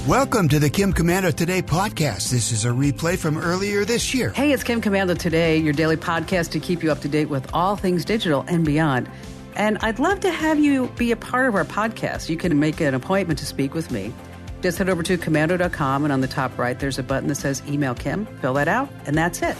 Welcome to the Kim Komando Today podcast. This is a replay from earlier this year. Hey, it's Kim Komando Today, your daily podcast to keep you up to date with all things digital and beyond. And I'd love to have you be a part of our podcast. You can make an appointment to speak with me. Just head over to komando.com, and on the top right, there's a button that says Email Kim. Fill that out, and that's it.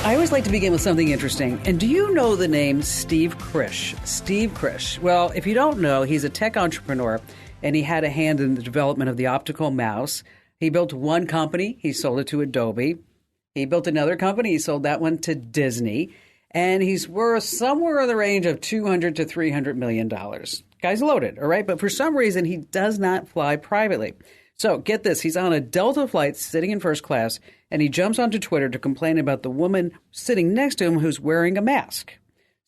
I always like to begin with something interesting. And do you know the name Steve Krish? Steve Krish. Well, if you don't know, he's a tech entrepreneur, and he had a hand in the development of the optical mouse. He built one company. He sold it to Adobe. He built another company. He sold that one to Disney. And he's worth somewhere in the range of $200 to $300 million. Guy's loaded, all right? But for some reason, he does not fly privately. So get this. He's on a Delta flight sitting in first class, and he jumps onto Twitter to complain about the woman sitting next to him who's wearing a mask.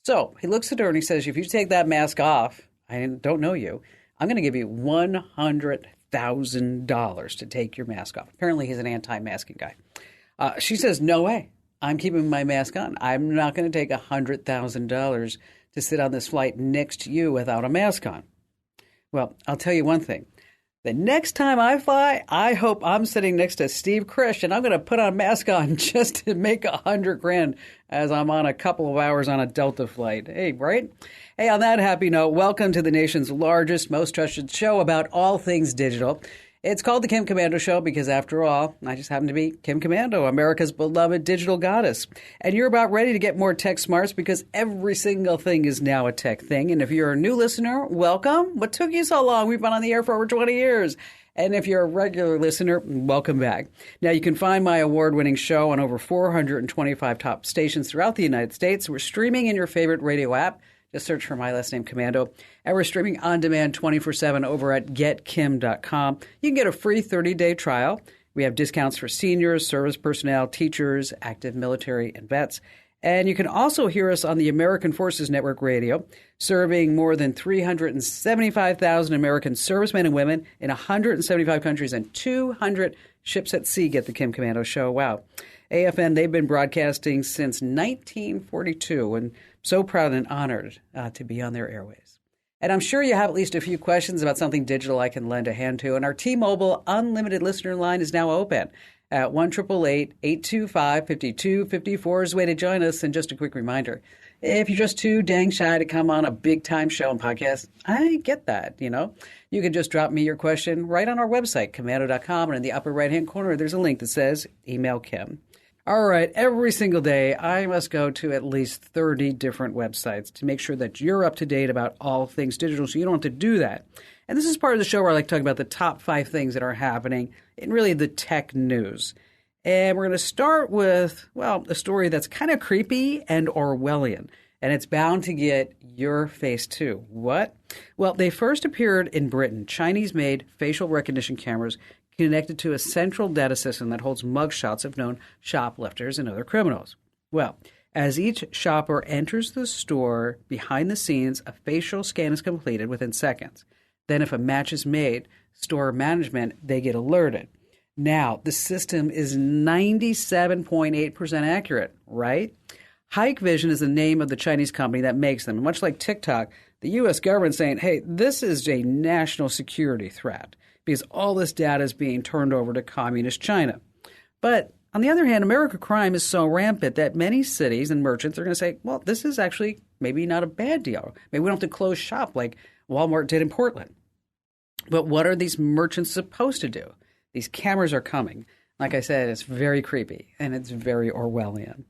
So he looks at her and he says, if you take that mask off, I don't know you, I'm going to give you $100,000 to take your mask off. Apparently, he's an anti-masking guy. She says, no way. I'm keeping my mask on. I'm not going to take $100,000 to sit on this flight next to you without a mask on. Well, I'll tell you one thing. The next time I fly, I hope I'm sitting next to Steve Krish, and I'm going to put a mask on just to make $100,000 as I'm on a couple of hours on a Delta flight. Hey, right? Hey, on that happy note, welcome to the nation's largest, most trusted show about all things digital. It's called the Kim Komando Show because, after all, I just happen to be Kim Komando, America's beloved digital goddess. And you're about ready to get more tech smarts because every single thing is now a tech thing. And if you're a new listener, welcome. What took you so long? We've been on the air for over 20 years. And if you're a regular listener, welcome back. Now, you can find my award-winning show on over 425 top stations throughout the United States. We're streaming in your favorite radio app. Just search for my last name, Komando. And we're streaming on demand 24/7 over at getkim.com. You can get a free 30-day trial. We have discounts for seniors, service personnel, teachers, active military, and vets. And you can also hear us on the American Forces Network Radio, serving more than 375,000 American servicemen and women in 175 countries and 200 ships at sea. Get the Kim Komando Show. Wow. AFN, they've been broadcasting since 1942, and so proud and honored to be on their airways. And I'm sure you have at least a few questions about something digital I can lend a hand to. And our T-Mobile Unlimited listener line is now open at 1-888-825-5254 is the way to join us. And just a quick reminder, if you're just too dang shy to come on a big-time show and podcast, I get that, you know. You can just drop me your question right on our website, komando.com, and in the upper right-hand corner, there's a link that says Email Kim. All right, every single day, I must go to at least 30 different websites to make sure that you're up to date about all things digital, so you don't have to do that. And this is part of the show where I like to talk about the top 5 things that are happening in really the tech news. And we're going to start with, well, a story that's kind of creepy and Orwellian, and it's bound to get your face too. What? Well, they first appeared in Britain. Chinese-made facial recognition cameras connected to a central data system that holds mugshots of known shoplifters and other criminals. Well, as each shopper enters the store, behind the scenes, a facial scan is completed within seconds. Then if a match is made, store management, they get alerted. Now, the system is 97.8% accurate, right? Hikvision is the name of the Chinese company that makes them. Much like TikTok, the U.S. government saying, hey, this is a national security threat, because all this data is being turned over to communist China. But on the other hand, American crime is so rampant that many cities and merchants are going to say, well, this is actually maybe not a bad deal. Maybe we don't have to close shop like Walmart did in Portland. But what are these merchants supposed to do? These cameras are coming. Like I said, it's very creepy and it's very Orwellian.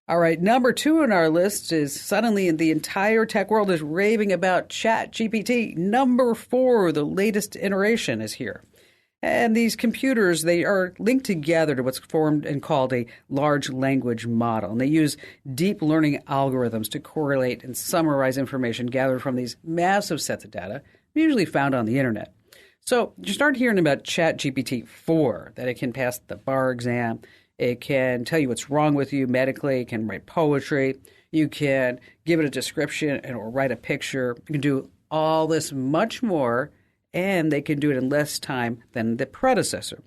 All right, number 2 on our list is suddenly the entire tech world is raving about ChatGPT. Number 4, the latest iteration, is here. And these computers, they are linked together to what's formed and called a large language model. And they use deep learning algorithms to correlate and summarize information gathered from these massive sets of data, usually found on the internet. So you start hearing about ChatGPT 4, that it can pass the bar exam. It can tell you what's wrong with you medically. It can write poetry. You can give it a description or write a picture. You can do all this much more, and they can do it in less time than the predecessor.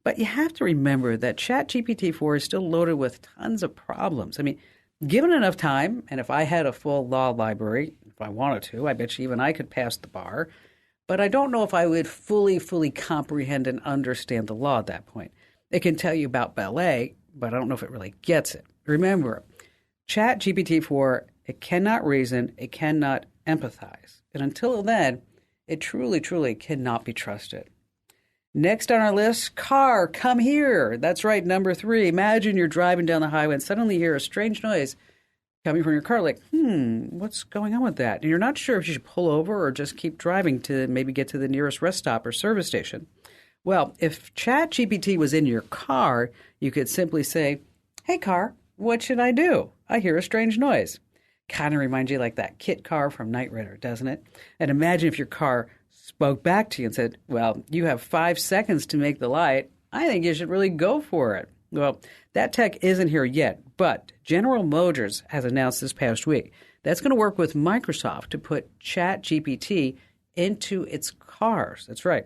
But you have to remember that ChatGPT 4 is still loaded with tons of problems. I mean, given enough time, and if I had a full law library, if I wanted to, I bet you even I could pass the bar. but I don't know if I would fully comprehend and understand the law at that point. It can tell you about ballet, but I don't know if it really gets it. Remember, ChatGPT-4, it cannot reason, it cannot empathize. And until then, it truly cannot be trusted. Next on our list, car, come here. That's right, number 3. Imagine you're driving down the highway and suddenly hear a strange noise coming from your car, like, what's going on with that? And you're not sure if you should pull over or just keep driving to maybe get to the nearest rest stop or service station. Well, if ChatGPT was in your car, you could simply say, hey, car, what should I do? I hear a strange noise. Kind of reminds you like that Kit car from Knight Rider, doesn't it? And imagine if your car spoke back to you and said, well, you have 5 seconds to make the light. I think you should really go for it. Well, that tech isn't here yet, but General Motors has announced this past week that's going to work with Microsoft to put ChatGPT into its cars. That's right.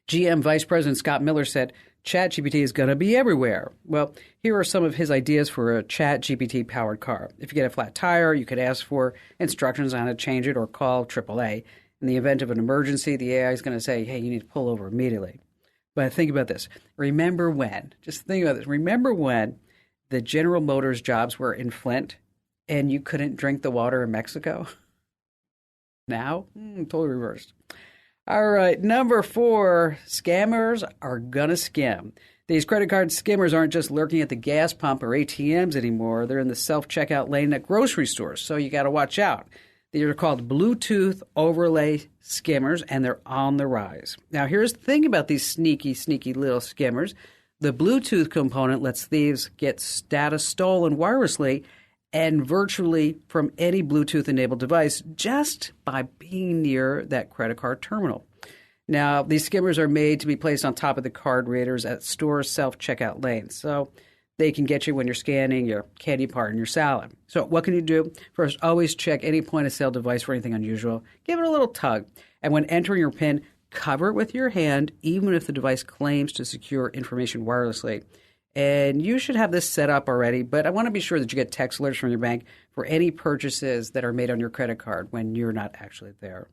GM Vice President Scott Miller said ChatGPT is going to be everywhere. Well, here are some of his ideas for a ChatGPT-powered car. If you get a flat tire, you could ask for instructions on how to change it or call AAA. In the event of an emergency, the AI is going to say, hey, you need to pull over immediately. But think about this. Remember when the General Motors jobs were in Flint and you couldn't drink the water in Mexico? Now, totally reversed. All right, number 4, scammers are going to skim. These credit card skimmers aren't just lurking at the gas pump or ATMs anymore. They're in the self-checkout lane at grocery stores, so you got to watch out. They are called Bluetooth overlay skimmers, and they're on the rise. Now, here's the thing about these sneaky little skimmers. The Bluetooth component lets thieves get data stolen wirelessly and virtually from any Bluetooth-enabled device just by being near that credit card terminal. Now, these skimmers are made to be placed on top of the card readers at store self-checkout lanes. So they can get you when you're scanning your candy bar and your salad. So what can you do? First, always check any point-of-sale device for anything unusual. Give it a little tug. And when entering your PIN, cover it with your hand, even if the device claims to secure information wirelessly. And you should have this set up already, but I want to be sure that you get text alerts from your bank for any purchases that are made on your credit card when you're not actually there.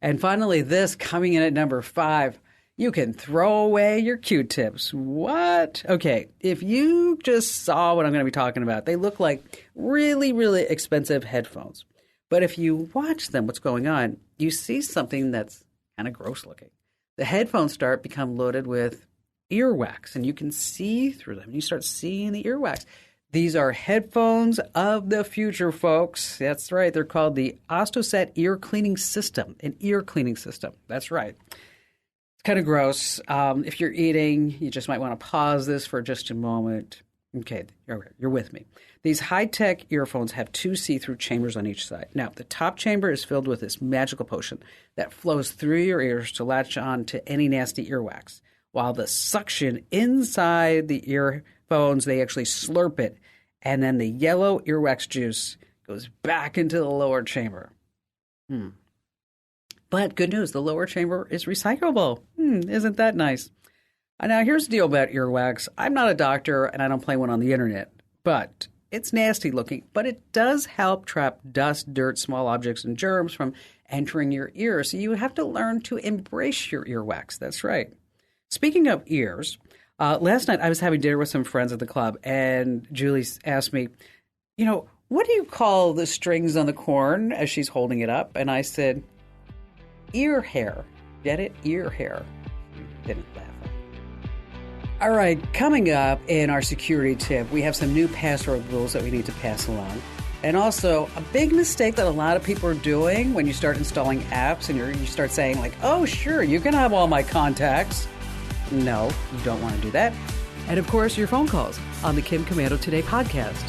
And finally, this coming in at number 5. You can throw away your Q-tips. What? Okay, if you just saw what I'm going to be talking about, they look like really expensive headphones. But if you watch them, what's going on, you see something that's kind of gross looking. The headphones become loaded with earwax, and you can see through them. You start seeing the earwax. These are headphones of the future, folks. That's right. They're called the Ostoset Ear Cleaning System, an ear cleaning system. That's right. It's kind of gross. If you're eating, you just might want to pause this for just a moment. Okay, you're with me. These high-tech earphones have 2 see-through chambers on each side. Now, the top chamber is filled with this magical potion that flows through your ears to latch on to any nasty earwax. While the suction inside the earphones, they actually slurp it, and then the yellow earwax juice goes back into the lower chamber. But good news, the lower chamber is recyclable. Isn't that nice? Now, here's the deal about earwax. I'm not a doctor, and I don't play one on the internet, but it's nasty looking. But it does help trap dust, dirt, small objects, and germs from entering your ear. So you have to learn to embrace your earwax. That's right. Speaking of ears, last night I was having dinner with some friends at the club, and Julie asked me, what do you call the strings on the corn as she's holding it up? And I said, ear hair. Get it? Ear hair. Didn't laugh. All right, coming up in our security tip, we have some new password rules that we need to pass along. And also, a big mistake that a lot of people are doing when you start installing apps and you start saying like, oh, sure, you can have all my contacts. No, you don't want to do that. And of course, your phone calls on the Kim Komando Today podcast.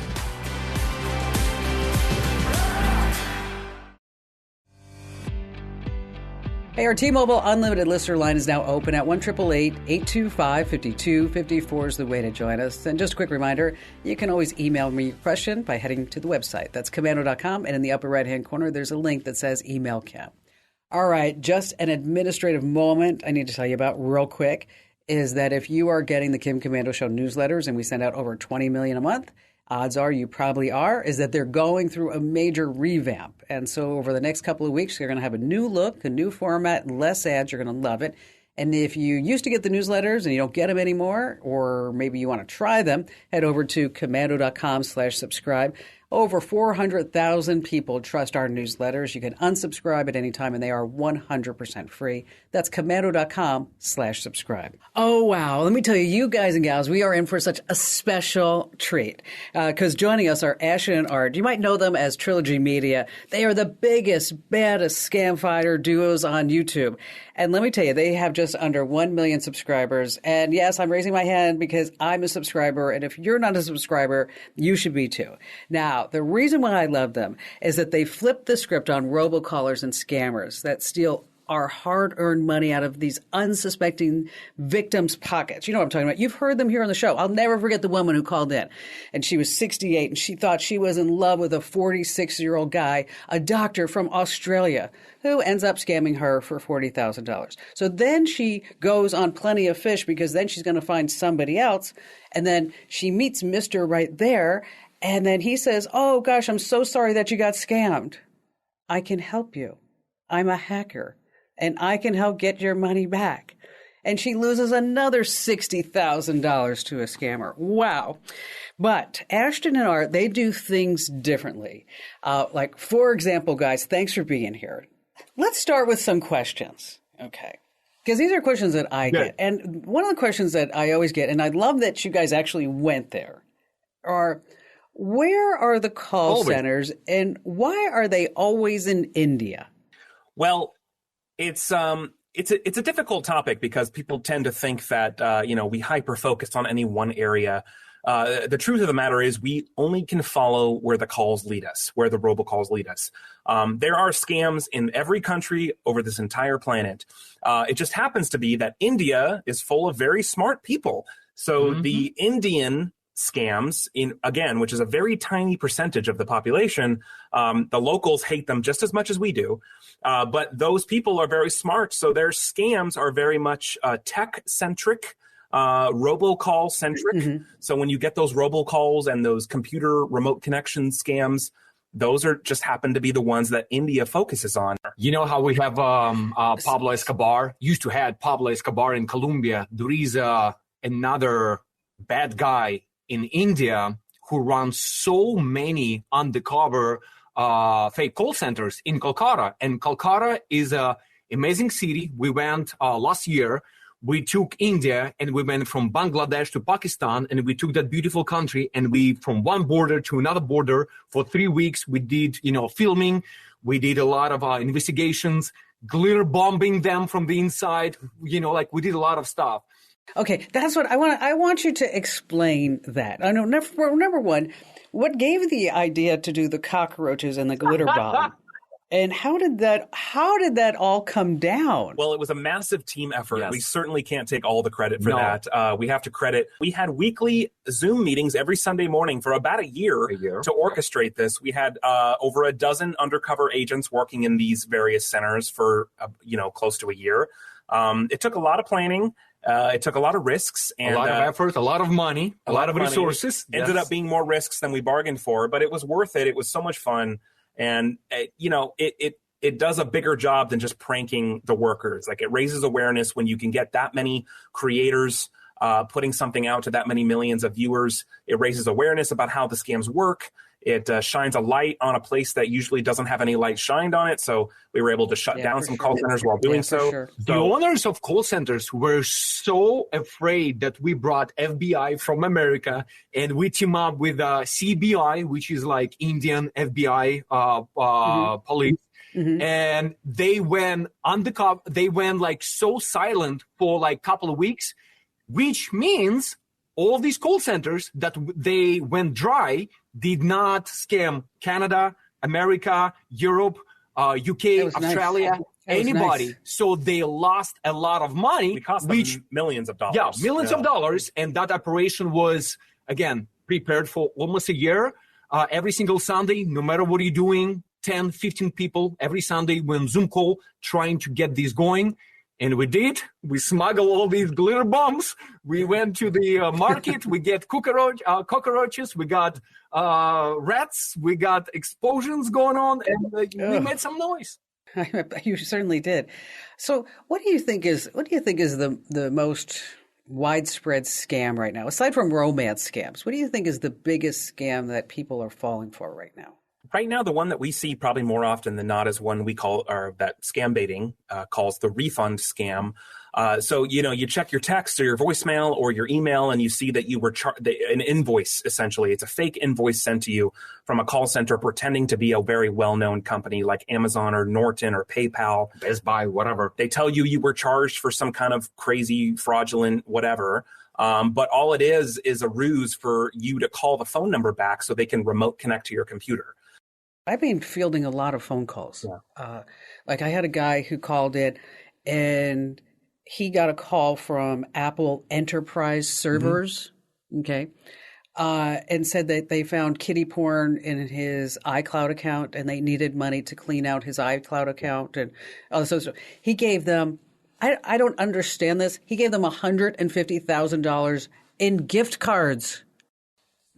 Hey, our T-Mobile Unlimited listener line is now open at 1-888-825-5254 is the way to join us. And just a quick reminder, you can always email me your question by heading to the website. That's komando.com, and in the upper right-hand corner, there's a link that says Email Kim. All right, just an administrative moment I need to tell you about real quick is that if you are getting the Kim Komando Show newsletters, and we send out over 20 million a month, odds are you probably are, is that they're going through a major revamp. And so over the next couple of weeks, they're going to have a new look, a new format, less ads. You're going to love it. And if you used to get the newsletters and you don't get them anymore, or maybe you want to try them, head over to komando.com/subscribe. Over 400,000 people trust our newsletters. You can unsubscribe at any time, and they are 100% free. That's komando.com/subscribe. Oh, wow. Let me tell you, you guys and gals, we are in for such a special treat. Because joining us are Ashton and Art. You might know them as Trilogy Media. They are the biggest, baddest scam fighter duos on YouTube. And let me tell you, they have just under 1 million subscribers. And yes, I'm raising my hand because I'm a subscriber. And if you're not a subscriber, you should be too. Now, the reason why I love them is that they flip the script on robocallers and scammers that steal our hard-earned money out of these unsuspecting victims' pockets. You know what I'm talking about. You've heard them here on the show. I'll never forget the woman who called in, and she was 68, and she thought she was in love with a 46-year-old guy, a doctor from Australia, who ends up scamming her for $40,000. So then she goes on Plenty of Fish because then she's going to find somebody else, and then she meets Mr. right there, and then he says, "Oh, gosh, I'm so sorry that you got scammed. I can help you. I'm a hacker, and I can help get your money back." And she loses another $60,000 to a scammer. Wow. But Ashton and Art, they do things differently. Like, for example, guys, thanks for being here. Let's start with some questions. Okay. Because these are questions that I get. And one of the questions that I always get, and I love that you guys actually went there, are where are the call centers and why are they always in India? Well, it's a difficult topic because people tend to think that we hyper focus on any one area. The truth of the matter is we only can follow where the calls lead us, where the robocalls lead us. There are scams in every country over this entire planet. It just happens to be that India is full of very smart people. So the Indian scams, which is a very tiny percentage of the population, the locals hate them just as much as we do. But those people are very smart, so their scams are very much tech-centric, robocall-centric. So when you get those robocalls and those computer remote connection scams, those are just happen to be the ones that India focuses on. You know how we have Pablo Escobar? Used to have Pablo Escobar in Colombia. There is another bad guy in India who runs so many undercover fake call centers in Kolkata. And Kolkata is an amazing city. We went last year. We took India and we went from Bangladesh to Pakistan, and we took that beautiful country and we from one border to another border for 3 weeks. We did, filming. We did a lot of investigations, glitter bombing them from the inside. We did a lot of stuff. Okay, that's what I want. I want you to explain that. I know, number one, what gave you the idea to do the cockroaches and the glitter bomb? And how did that all come down? Well, it was a massive team effort. Yes. We certainly can't take all the credit for that. We have to credit. We had weekly Zoom meetings every Sunday morning for about a year to orchestrate this. We had over a dozen undercover agents working in these various centers for close to a year. It took a lot of planning. It took a lot of risks. And, a lot of effort, a lot of money, a lot of resources. Ended up being more risks than we bargained for, but it was worth it. It was so much fun. And, it does a bigger job than just pranking the workers. Like, it raises awareness when you can get that many creators putting something out to that many millions of viewers. It raises awareness about how the scams work. It shines a light on a place that usually doesn't have any light shined on it. So we were able to shut down some call centers while doing so. Sure. The owners of call centers were so afraid that we brought FBI from America and we team up with CBI, which is like Indian FBI police. And they went undercover. They went so silent for a couple of weeks, which means all these call centers that they went dry did not scam Canada, America, Europe, UK, Australia, anybody. Nice. So they lost a lot of money. It cost them millions of dollars. Yeah, millions of dollars. And that operation was, again, prepared for almost a year. Every single Sunday, no matter what you're doing, 10, 15 people every Sunday we're on Zoom call trying to get this going. And we did. We smuggled all these glitter bombs. We went to the market. We get cockroaches. We got rats. We got explosions going on, and we made some noise. You certainly did. So, what do you think is the most widespread scam right now, aside from romance scams? What do you think is the biggest scam that people are falling for right now? Right now, the one that we see probably more often than not is one we call, or that scam baiting calls the refund scam. So, you check your text or your voicemail or your email and you see that you were an invoice, essentially. It's a fake invoice sent to you from a call center pretending to be a very well-known company like Amazon or Norton or PayPal. Best Buy, whatever. They tell you were charged for some kind of crazy, fraudulent, whatever. But all it is a ruse for you to call the phone number back so they can remote connect to your computer. I've been fielding a lot of phone calls. Yeah. Like I had a guy who called in and he got a call from Apple Enterprise servers, okay, and said that they found kiddie porn in his iCloud account and they needed money to clean out his iCloud account. And so he gave them, I don't understand this, he gave them $150,000 in gift cards.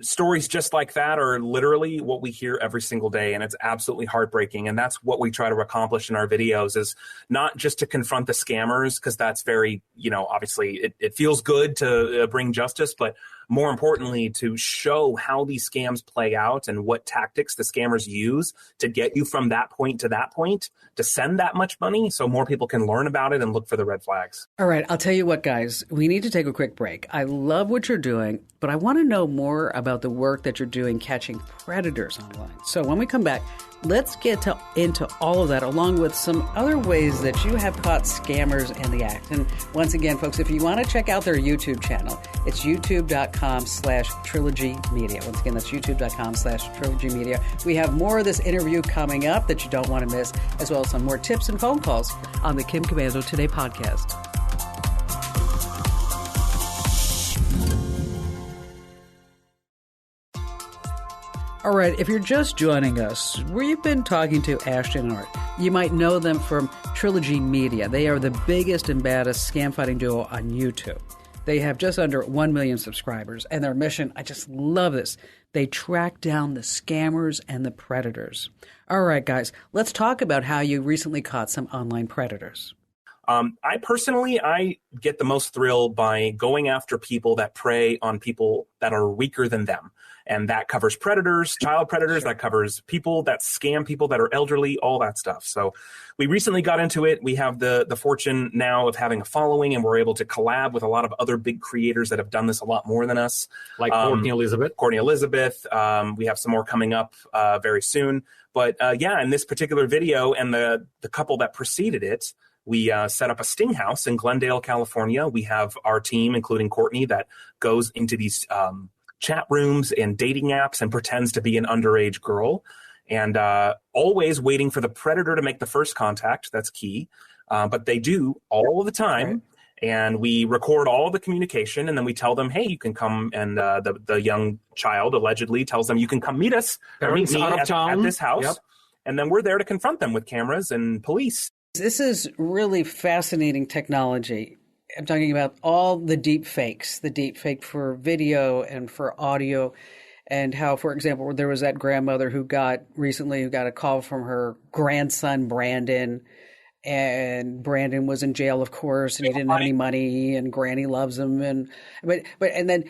Stories just like that are literally what we hear every single day, and it's absolutely heartbreaking. And that's what we try to accomplish in our videos, is not just to confront the scammers, because that's very, obviously it feels good to bring justice, but more importantly, to show how these scams play out and what tactics the scammers use to get you from that point to that point, to send that much money so more people can learn about it and look for the red flags. All right, I'll tell you what, guys, we need to take a quick break. I love what you're doing, but I want to know more about the work that you're doing catching predators online. So when we come back, let's get into all of that, along with some other ways that you have caught scammers in the act. And once again, folks, if you want to check out their YouTube channel, it's youtube.com/Trilogy Media. Once again, that's youtube.com/Trilogy Media. We have more of this interview coming up that you don't want to miss, as well as some more tips and phone calls on the Kim Komando Today podcast. All right, if you're just joining us, we've been talking to Ashton and Art. You might know them from Trilogy Media. They are the biggest and baddest scam fighting duo on YouTube. They have just under 1 million subscribers, and their mission, I just love this, they track down the scammers and the predators. All right, guys, let's talk about how you recently caught some online predators. I get the most thrill by going after people that prey on people that are weaker than them. And that covers predators, child predators, that covers people that scam people that are elderly, all that stuff. So we recently got into it. We have the fortune now of having a following, and we're able to collab with a lot of other big creators that have done this a lot more than us. Like Courtney Elizabeth. We have some more coming up very soon. But in this particular video and the couple that preceded it, we set up a sting house in Glendale, California. We have our team, including Courtney, that goes into these chat rooms and dating apps and pretends to be an underage girl, and always waiting for the predator to make the first contact. That's key. But they do all the time. Right. And we record all the communication, and then we tell them, hey, you can come. And the young child allegedly tells them, you can come meet us or meet me at this house. Yep. And then we're there to confront them with cameras and police. This is really fascinating technology. I'm talking about all the deep fakes, the deep fake for video and for audio, and how, for example, there was that grandmother who got a call from her grandson, Brandon, and Brandon was in jail, of course, and he didn't have any money, and Granny loves him. But the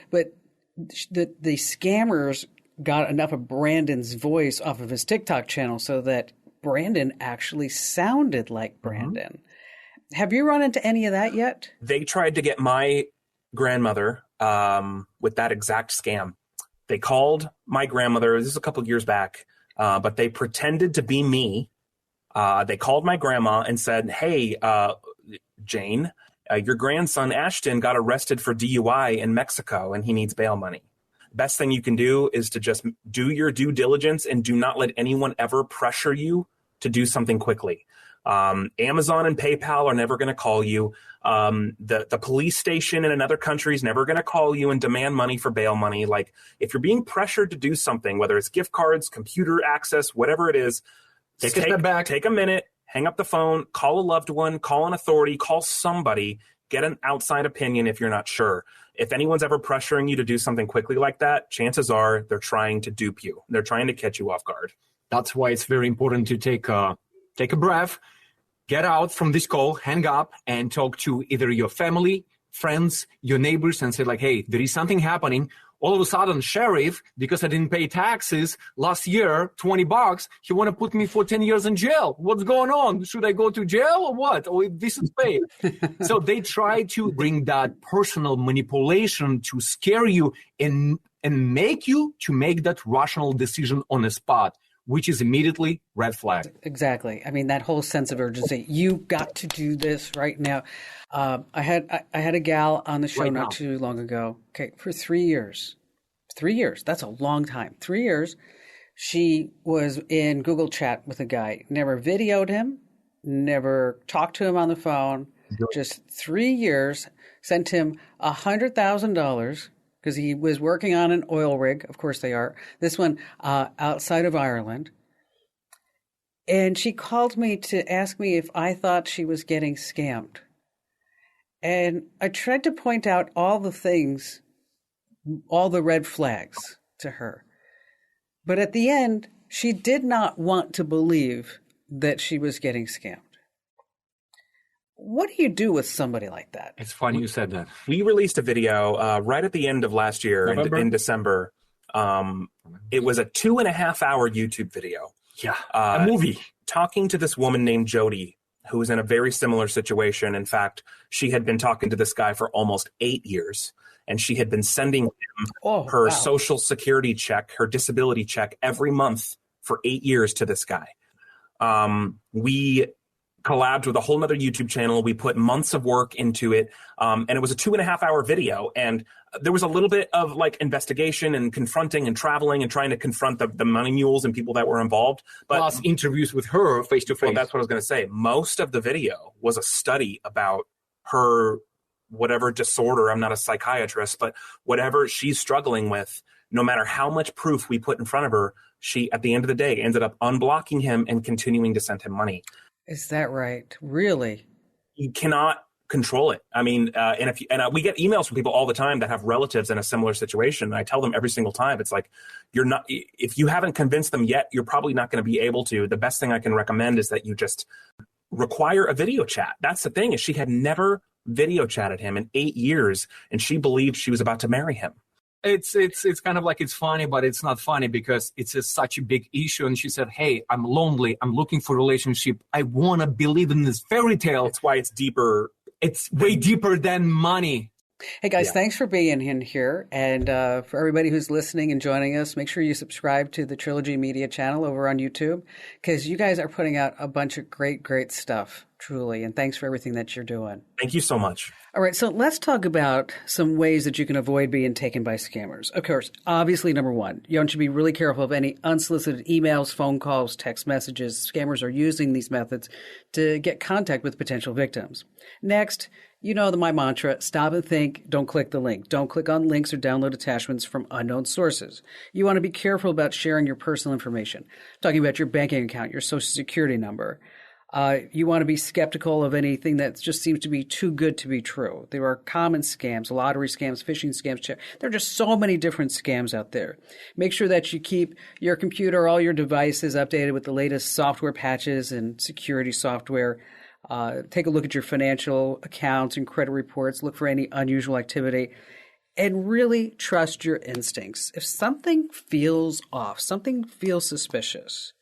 scammers got enough of Brandon's voice off of his TikTok channel so that Brandon actually sounded like Brandon. Mm-hmm. Have you run into any of that yet? They tried to get my grandmother with that exact scam. They called my grandmother. This is a couple of years back, but they pretended to be me. They called my grandma and said, hey, Jane, your grandson Ashton got arrested for DUI in Mexico and he needs bail money. Best thing you can do is to just do your due diligence and do not let anyone ever pressure you to do something quickly. Amazon and PayPal are never going to call you. The police station in another country is never going to call you and demand money for bail money. Like, if you're being pressured to do something, whether it's gift cards, computer access, whatever it is, take a step back, take a minute, hang up the phone, call a loved one, call an authority, call somebody, get an outside opinion if you're not sure. If anyone's ever pressuring you to do something quickly like that, chances are they're trying to dupe you. They're trying to catch you off guard. That's why it's very important to take a breath, get out from this call, hang up, and talk to either your family, friends, your neighbors, and say like, hey, there is something happening. All of a sudden, sheriff, because I didn't pay taxes last year, $20, he want to put me for 10 years in jail. What's going on? Should I go to jail or what? Or if this is paid. So they try to bring that personal manipulation to scare you and make you to make that rational decision on the spot, which is immediately red flag. Exactly. I mean, that whole sense of urgency. You got to do this right now. I had a gal on the show Right not now. too long ago. Okay, for 3 years. 3 years. That's a long time. 3 years. She was in Google Chat with a guy. Never videoed him. Never talked to him on the phone. Just 3 years. Sent him $100,000 because he was working on an oil rig. Of course they are. This one outside of Ireland. And she called me to ask me if I thought she was getting scammed. And I tried to point out all the things, all the red flags to her. But at the end, she did not want to believe that she was getting scammed. What do you do with somebody like that? It's funny you said that. We released a video right at the end of last year in December. It was a 2.5-hour YouTube video. Yeah, a movie. Talking to this woman named Jody, who was in a very similar situation. In fact, she had been talking to this guy for almost 8 years, and she had been sending him her social security check, her disability check every month for 8 years to this guy. We collabed with a whole nother YouTube channel. We put months of work into it. And it was a 2.5-hour video. And there was a little bit of like investigation and confronting and traveling and trying to confront the money mules and people that were involved. But plus interviews with her face to face. Well, that's what I was going to say. Most of the video was a study about her, whatever disorder. I'm not a psychiatrist, but whatever she's struggling with, no matter how much proof we put in front of her, she, at the end of the day, ended up unblocking him and continuing to send him money. Is that right? Really? You cannot control it. I mean, we get emails from people all the time that have relatives in a similar situation. And I tell them every single time, it's like, if you haven't convinced them yet, you're probably not going to be able to. The best thing I can recommend is that you just require a video chat. That's the thing, is she had never video chatted him in 8 years, and she believed she was about to marry him. It's kind of like it's funny, but it's not funny because it's such a big issue. And she said, hey, I'm lonely. I'm looking for a relationship. I want to believe in this fairy tale. That's why it's deeper. It's way deeper than money. Hey, guys, thanks for being in here. And for everybody who's listening and joining us, make sure you subscribe to the Trilogy Media channel over on YouTube, because you guys are putting out a bunch of great, great stuff, truly. And thanks for everything that you're doing. Thank you so much. All right, so let's talk about some ways that you can avoid being taken by scammers. Of course, obviously, number one, you want to be really careful of any unsolicited emails, phone calls, text messages. Scammers are using these methods to get contact with potential victims. Next, you know my mantra, stop and think, don't click the link. Don't click on links or download attachments from unknown sources. You want to be careful about sharing your personal information, talking about your banking account, your social security number. You want to be skeptical of anything that just seems to be too good to be true. There are common scams, lottery scams, phishing scams. There are just so many different scams out there. Make sure that you keep your computer, all your devices updated with the latest software patches and security software. Take a look at your financial accounts and credit reports. Look for any unusual activity. And really trust your instincts. If something feels off, something feels suspicious,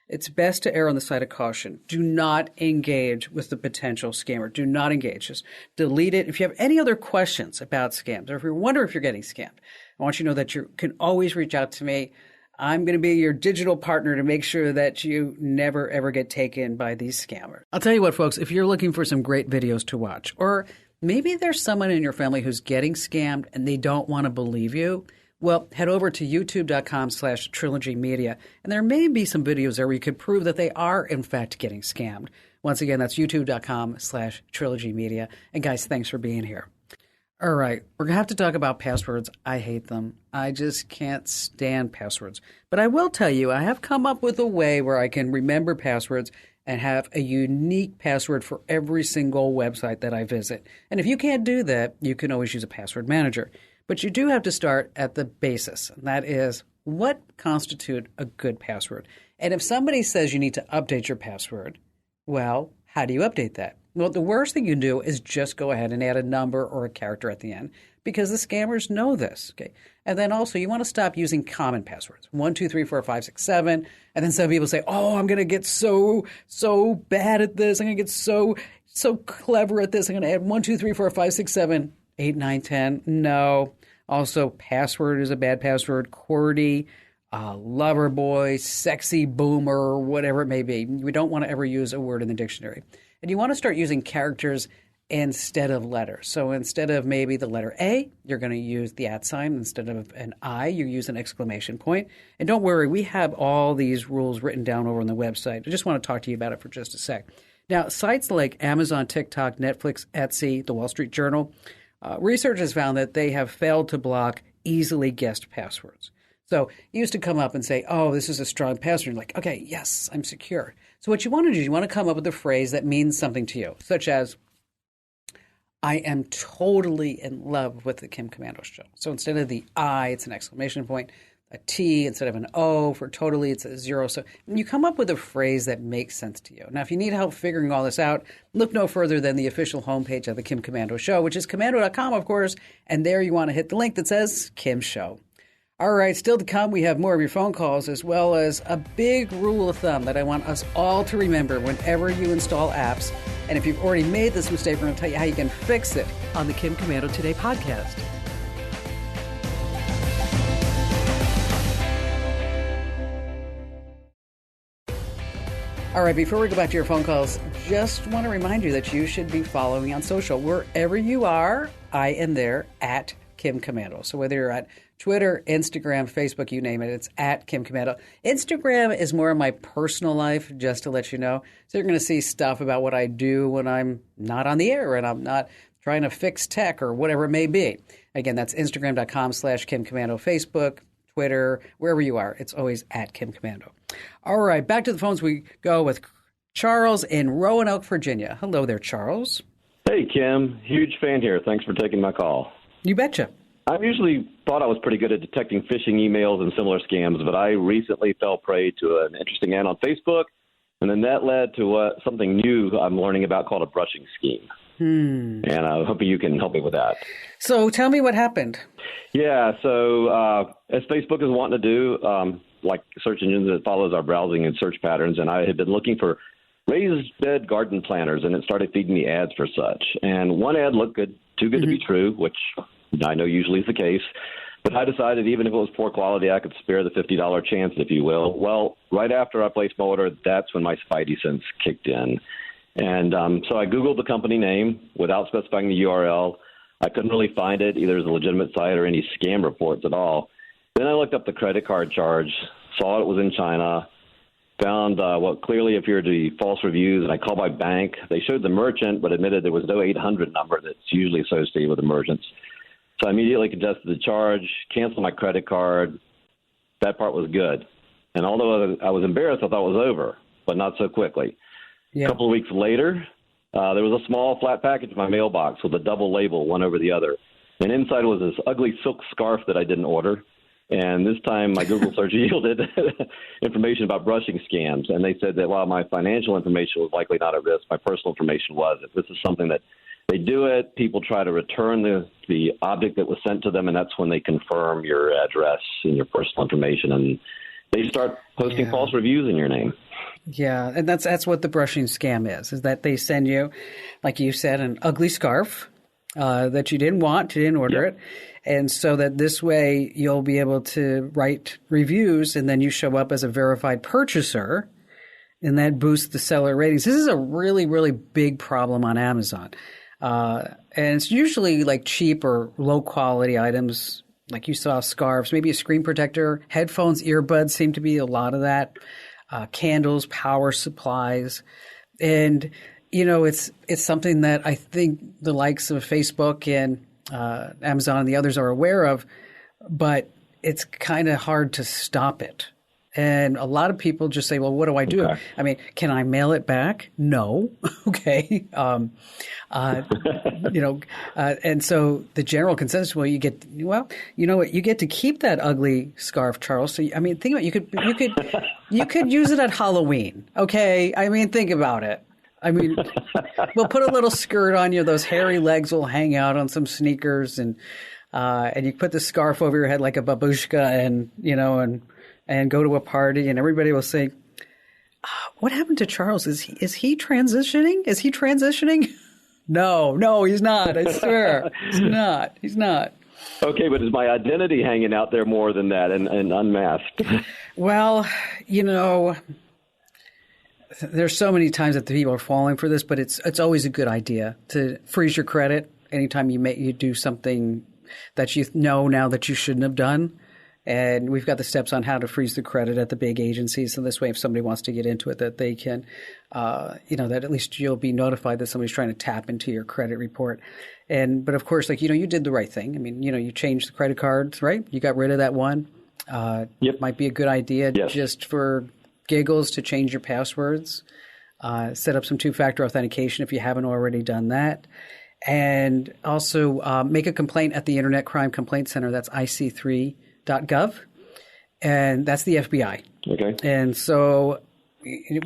it's best to err on the side of caution. Do not engage with the potential scammer. Do not engage. Just delete it. If you have any other questions about scams, or if you wonder if you're getting scammed, I want you to know that you can always reach out to me. I'm going to be your digital partner to make sure that you never, ever get taken by these scammers. I'll tell you what, folks, if you're looking for some great videos to watch, or maybe there's someone in your family who's getting scammed and they don't want to believe you, well, head over to youtube.com/Trilogy Media, and there may be some videos there where you could prove that they are, in fact, getting scammed. Once again, that's youtube.com/Trilogy Media. And guys, thanks for being here. All right, we're going to have to talk about passwords. I hate them. I just can't stand passwords. But I will tell you, I have come up with a way where I can remember passwords and have a unique password for every single website that I visit. And if you can't do that, you can always use a password manager. But you do have to start at the basis, and that is what constitutes a good password. And if somebody says you need to update your password, well, how do you update that? Well, the worst thing you can do is just go ahead and add a number or a character at the end, because the scammers know this. Okay, and then also you want to stop using common passwords 1, 2, 3, 4, 5, 6, 7. And then some people say, "Oh, I'm going to get so bad at this. I'm going to get so clever at this. I'm going to add 1, 2, 3, 4, 5, 6, 7, 8, 9, 10." No. Also, password is a bad password. QWERTY, lover boy, sexy boomer, whatever it may be. We don't want to ever use a word in the dictionary. And you want to start using characters instead of letters. So instead of maybe the letter A, you're going to use the @ sign. Instead of an I, you use an exclamation point. And don't worry, we have all these rules written down over on the website. I just want to talk to you about it for just a sec. Now, sites like Amazon, TikTok, Netflix, Etsy, the Wall Street Journal, research has found that they have failed to block easily guessed passwords. So you used to come up and say, "Oh, this is a strong password." You're like, "Okay, yes, I'm secure." So what you want to do is you want to come up with a phrase that means something to you, such as, "I am totally in love with the Kim Komando Show." So instead of the I, it's an exclamation point. A T instead of an O for totally, it's a 0. So you come up with a phrase that makes sense to you. Now, if you need help figuring all this out, look no further than the official homepage of the Kim Komando Show, which is Komando.com, of course. And there you want to hit the link that says Kim Show. All right, still to come, we have more of your phone calls, as well as a big rule of thumb that I want us all to remember whenever you install apps. And if you've already made this mistake, we're going to tell you how you can fix it on the Kim Komando Today podcast. All right, before we go back to your phone calls, just want to remind you that you should be following me on social. Wherever you are, I am there at Kim Komando. So whether you're at Twitter, Instagram, Facebook, you name it, it's at Kim Komando. Instagram is more of my personal life, just to let you know. So you're going to see stuff about what I do when I'm not on the air and I'm not trying to fix tech or whatever it may be. Again, that's Instagram.com/Kim Komando, Facebook, Twitter, wherever you are. It's always at Kim Komando. All right, back to the phones we go with Charles in Roanoke, Virginia. Hello there, Charles. Hey, Kim. Huge fan here. Thanks for taking my call. You betcha. I usually thought I was pretty good at detecting phishing emails and similar scams, but I recently fell prey to an interesting ad on Facebook, and then that led to something new I'm learning about called a brushing scheme. And I'm hoping you can help me with that. So tell me what happened. Yeah, so as Facebook is wanting to do, like search engines, that follows our browsing and search patterns, and I had been looking for raised bed garden planters, and it started feeding me ads for such. And one ad looked good, too good to be true, which I know usually is the case. But I decided even if it was poor quality, I could spare the $50 chance, if you will. Well, right after I placed my order, that's when my spidey sense kicked in. And so I Googled the company name without specifying the URL. I couldn't really find it, either as a legitimate site or any scam reports at all. Then I looked up the credit card charge, saw it was in China, found what clearly appeared to be false reviews, and I called my bank. They showed the merchant, but admitted there was no 800 number that's usually associated with the merchants. So I immediately contested the charge, canceled my credit card. That part was good. And although I was embarrassed, I thought it was over, but not so quickly. Yeah. A couple of weeks later, there was a small flat package in my mailbox with a double label, one over the other. And inside was this ugly silk scarf that I didn't order. And this time my Google search yielded information about brushing scams. And they said that while my financial information was likely not at risk, my personal information was. If this is something that they do it, people try to return the object that was sent to them, and that's when they confirm your address and your personal information. And they start posting false reviews in your name. Yeah, and that's what the brushing scam is that they send you, like you said, an ugly scarf that you didn't want, you didn't order it. And so that this way you'll be able to write reviews and then you show up as a verified purchaser and that boosts the seller ratings. This is a really, really big problem on Amazon. And it's usually like cheap or low quality items, like you saw scarves, maybe a screen protector, headphones, earbuds seem to be a lot of that, candles, power supplies. And, you know, it's something that I think the likes of Facebook and Amazon and the others are aware of, but it's kind of hard to stop it. And a lot of people just say, well, what do I do? Okay. I mean, can I mail it back? No. Okay. And so the general consensus, you know what? You get to keep that ugly scarf, Charles. So, I mean, think about it. You could use it at Halloween. Okay. I mean, think about it. I mean, we'll put a little skirt on you. Those hairy legs will hang out on some sneakers, and you put the scarf over your head like a babushka, and go to a party, and everybody will say, what happened to Charles? Is he transitioning? Is he transitioning? No, he's not. I swear. He's not. Okay, but is my identity hanging out there more than that and unmasked? Well, there's so many times that the people are falling for this, but it's always a good idea to freeze your credit anytime you do something that you know now that you shouldn't have done. And we've got the steps on how to freeze the credit at the big agencies. So this way, if somebody wants to get into it, that they can, that at least you'll be notified that somebody's trying to tap into your credit report. But of course, you did the right thing. I mean, you changed the credit cards, right? You got rid of that one. Yep. Might be a good idea just for giggles to change your passwords. Set up some two-factor authentication if you haven't already done that. And also make a complaint at the Internet Crime Complaint Center. That's IC3.gov, and that's the FBI. Okay. And so,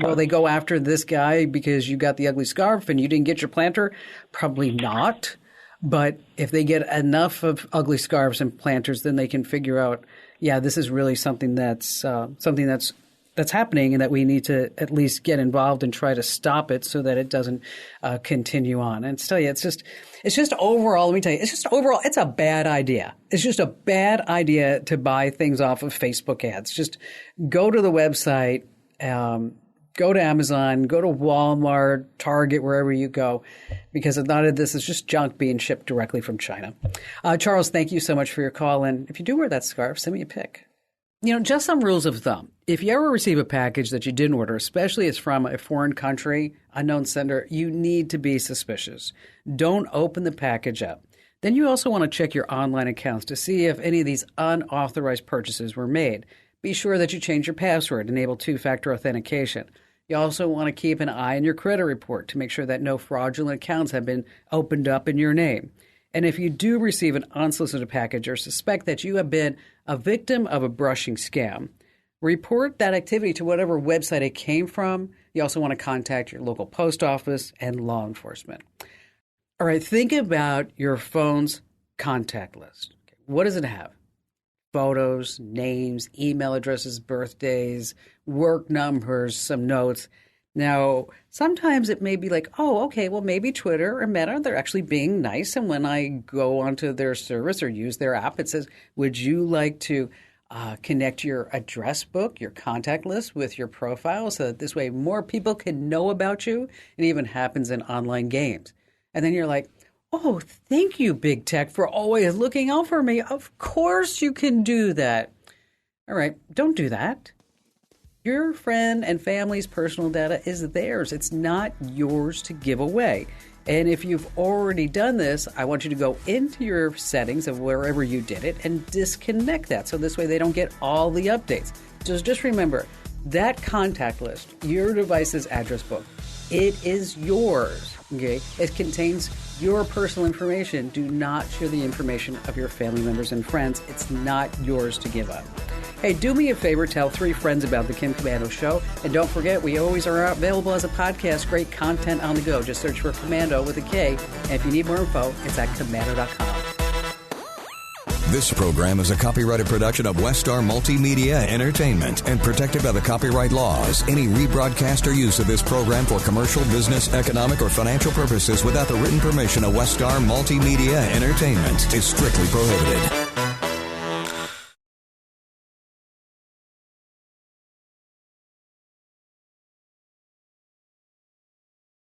will they go after this guy because you got the ugly scarf and you didn't get your planter? Probably not. But if they get enough of ugly scarves and planters, then they can figure out, this is really something that's happening, and that we need to at least get involved and try to stop it so that it doesn't continue on. And still, it's just overall, let me tell you, it's a bad idea. It's just a bad idea to buy things off of Facebook ads. Just go to the website, go to Amazon, go to Walmart, Target, wherever you go, because a lot of this is just junk being shipped directly from China. Charles, thank you so much for your call. And if you do wear that scarf, send me a pic. Just some rules of thumb. If you ever receive a package that you didn't order, especially it's from a foreign country, unknown sender, you need to be suspicious. Don't open the package up. Then you also want to check your online accounts to see if any of these unauthorized purchases were made. Be sure that you change your password, enable two-factor authentication. You also want to keep an eye on your credit report to make sure that no fraudulent accounts have been opened up in your name. And if you do receive an unsolicited package or suspect that you have been a victim of a brushing scam, report that activity to whatever website it came from. You also want to contact your local post office and law enforcement. All right, think about your phone's contact list. Okay, what does it have? Photos, names, email addresses, birthdays, work numbers, some notes. Now, sometimes it may be like, oh, okay, well, maybe Twitter or Meta, they're actually being nice. And when I go onto their service or use their app, it says, would you like to connect your address book, your contact list with your profile so that this way more people can know about you? It even happens in online games. And then you're like, oh, thank you, Big Tech, for always looking out for me. Of course you can do that. All right, don't do that. Your friend and family's personal data is theirs. It's not yours to give away. And if you've already done this, I want you to go into your settings of wherever you did it and disconnect that. So this way they don't get all the updates. Just remember, that contact list, your device's address book, it is yours. Okay? It contains your personal information. Do not share the information of your family members and friends. It's not yours to give up. Hey, do me a favor, tell 3 friends about The Kim Komando Show. And don't forget, we always are available as a podcast, great content on the go. Just search for Commando with a K. And if you need more info, it's at commando.com. This program is a copyrighted production of Westar Multimedia Entertainment and protected by the copyright laws. Any rebroadcast or use of this program for commercial, business, economic, or financial purposes without the written permission of Westar Multimedia Entertainment is strictly prohibited.